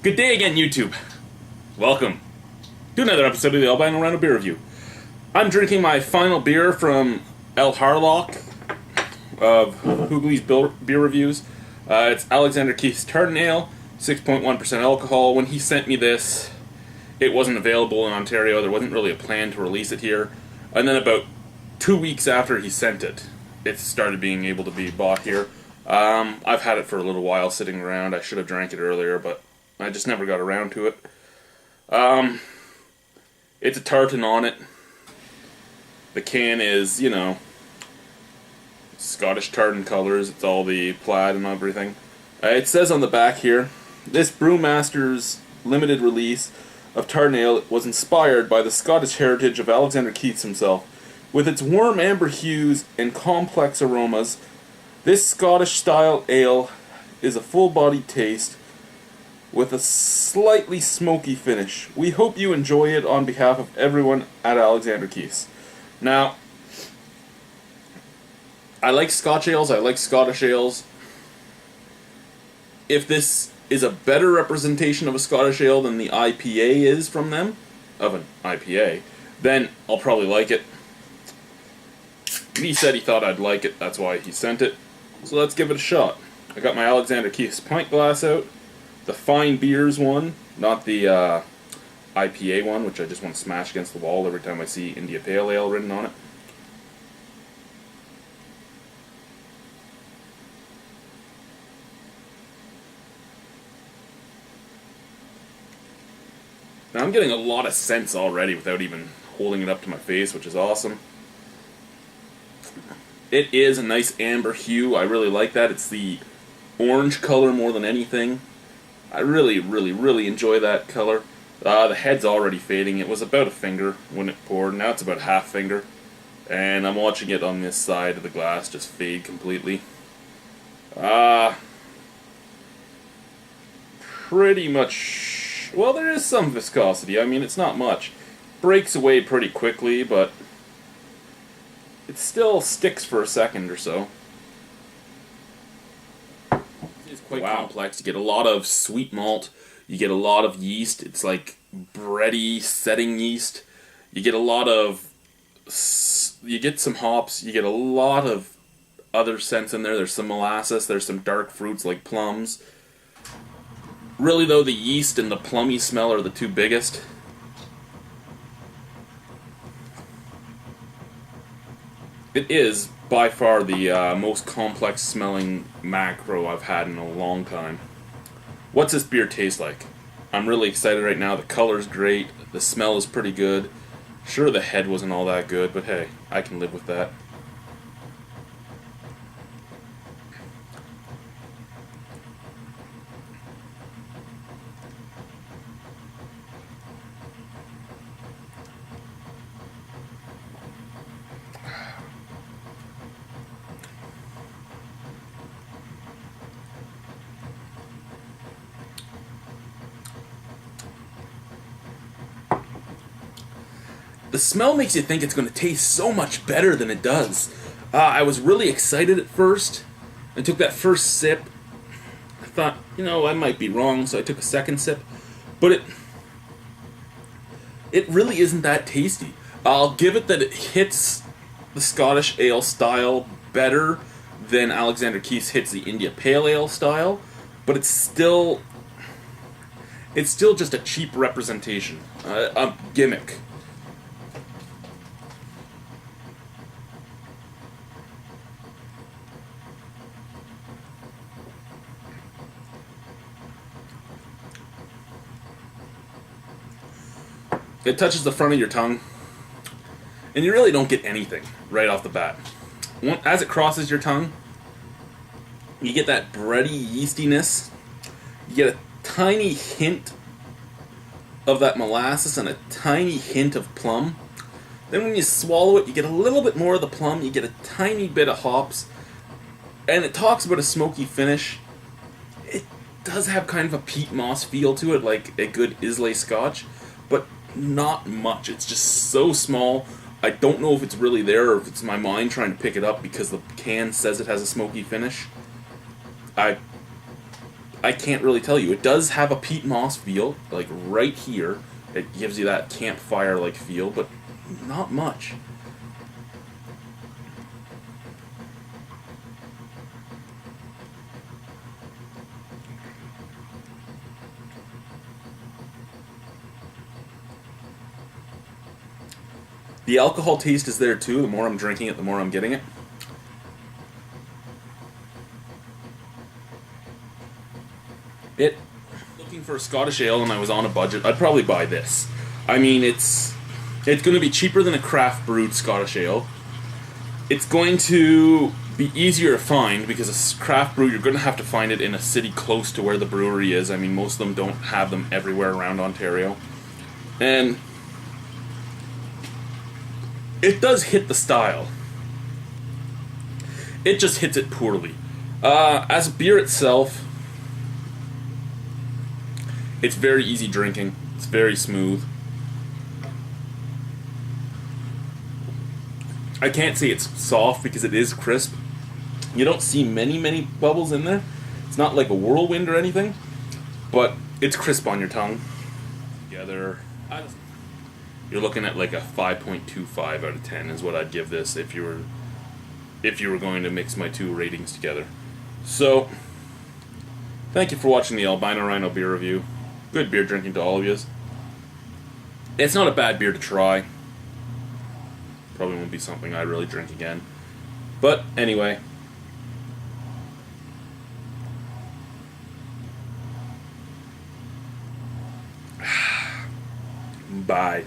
Good day again, YouTube. Welcome to another episode of the Albino Rhino beer review. I'm drinking my final beer from Elharlock of Hoogly's beer reviews. It's Alexander Keith's Tartan Ale, 6.1% alcohol. When he sent me this, it wasn't available in Ontario. There wasn't really a plan to release it here. And then about 2 weeks after he sent it, it started being able to be bought here. I've had it for a little while sitting around. I should have drank it earlier, but I just never got around to it. It's a tartan on it. The can is, you know, Scottish tartan colors. It's all the plaid and everything. It says on the back here, this Brewmaster's limited release of Tartan Ale was inspired by the Scottish heritage of Alexander Keith himself. With its warm amber hues and complex aromas, this Scottish-style ale is a full-bodied taste with a slightly smoky finish. We hope you enjoy it on behalf of everyone at Alexander Keith's. Now, I like Scotch ales, I like Scottish ales. If this is a better representation of a Scottish ale than the IPA is from them, of an IPA, then I'll probably like it. He said he thought I'd like it, that's why he sent it. So let's give it a shot. I got my Alexander Keith's pint glass out. The fine beers one, not the IPA one, which I just want to smash against the wall every time I see India Pale Ale written on it. Now I'm getting a lot of scents already without even holding it up to my face, which is awesome. It is a nice amber hue. I really like that. It's the orange color more than anything. I really enjoy that color. The head's already fading. It was about a finger when it poured. Now it's about half finger. And I'm watching it on this side of the glass just fade completely. Pretty much... Well, there is some viscosity. I mean, it's not much. Breaks away pretty quickly, but it still sticks for a second or so. It's quite complex. You get a lot of sweet malt. You get a lot of yeast. It's like bready setting yeast. You get a lot of... You get some hops. You get a lot of other scents in there. There's some molasses. There's some dark fruits like plums. Really, though, the yeast and the plummy smell are the two biggest. It is, by far, the most complex smelling macro I've had in a long time. What's this beer taste like? I'm really excited right now. The color's great. The smell is pretty good. Sure, the head wasn't all that good, but hey, I can live with that. The smell makes you think it's going to taste so much better than it does. I was really excited at first. I took that first sip. I thought, you know, I might be wrong, so I took a second sip. But it really isn't that tasty. I'll give it that it hits the Scottish ale style better than Alexander Keith's hits the India Pale Ale style. But it's still just a cheap representation. A gimmick. It touches the front of your tongue, and you really don't get anything right off the bat. As it crosses your tongue, you get that bready yeastiness. You get a tiny hint of that molasses and a tiny hint of plum. Then when you swallow it, you get a little bit more of the plum. You get a tiny bit of hops, and it talks about a smoky finish. It does have kind of a peat moss feel to it, like a good Islay Scotch, but not much. It's just so small. I don't know if it's really there or if it's my mind trying to pick it up because the can says it has a smoky finish. I I can't really tell you. It does have a peat moss feel, like right here. It gives you that campfire-like feel, but not much. The alcohol taste is there too. The more I'm drinking it, the more I'm getting it. Looking for a Scottish ale and I was on a budget, I'd probably buy this. I mean, it's going to be cheaper than a craft brewed Scottish ale. It's going to be easier to find because a craft brew, you're going to have to find it in a city close to where the brewery is. I mean, most of them don't have them everywhere around Ontario. And it does hit the style. It just hits it poorly. As a beer itself, it's very easy drinking. It's very smooth. I can't say it's soft because it is crisp. You don't see many bubbles in there. It's not like a whirlwind or anything, but it's crisp on your tongue. Together, you're looking at like a 5.25 out of 10 is what I'd give this if you were going to mix my two ratings together. So, thank you for watching the Albino Rhino beer review. Good beer drinking to all of you. It's not a bad beer to try. Probably won't be something I really drink again. But anyway. Bye.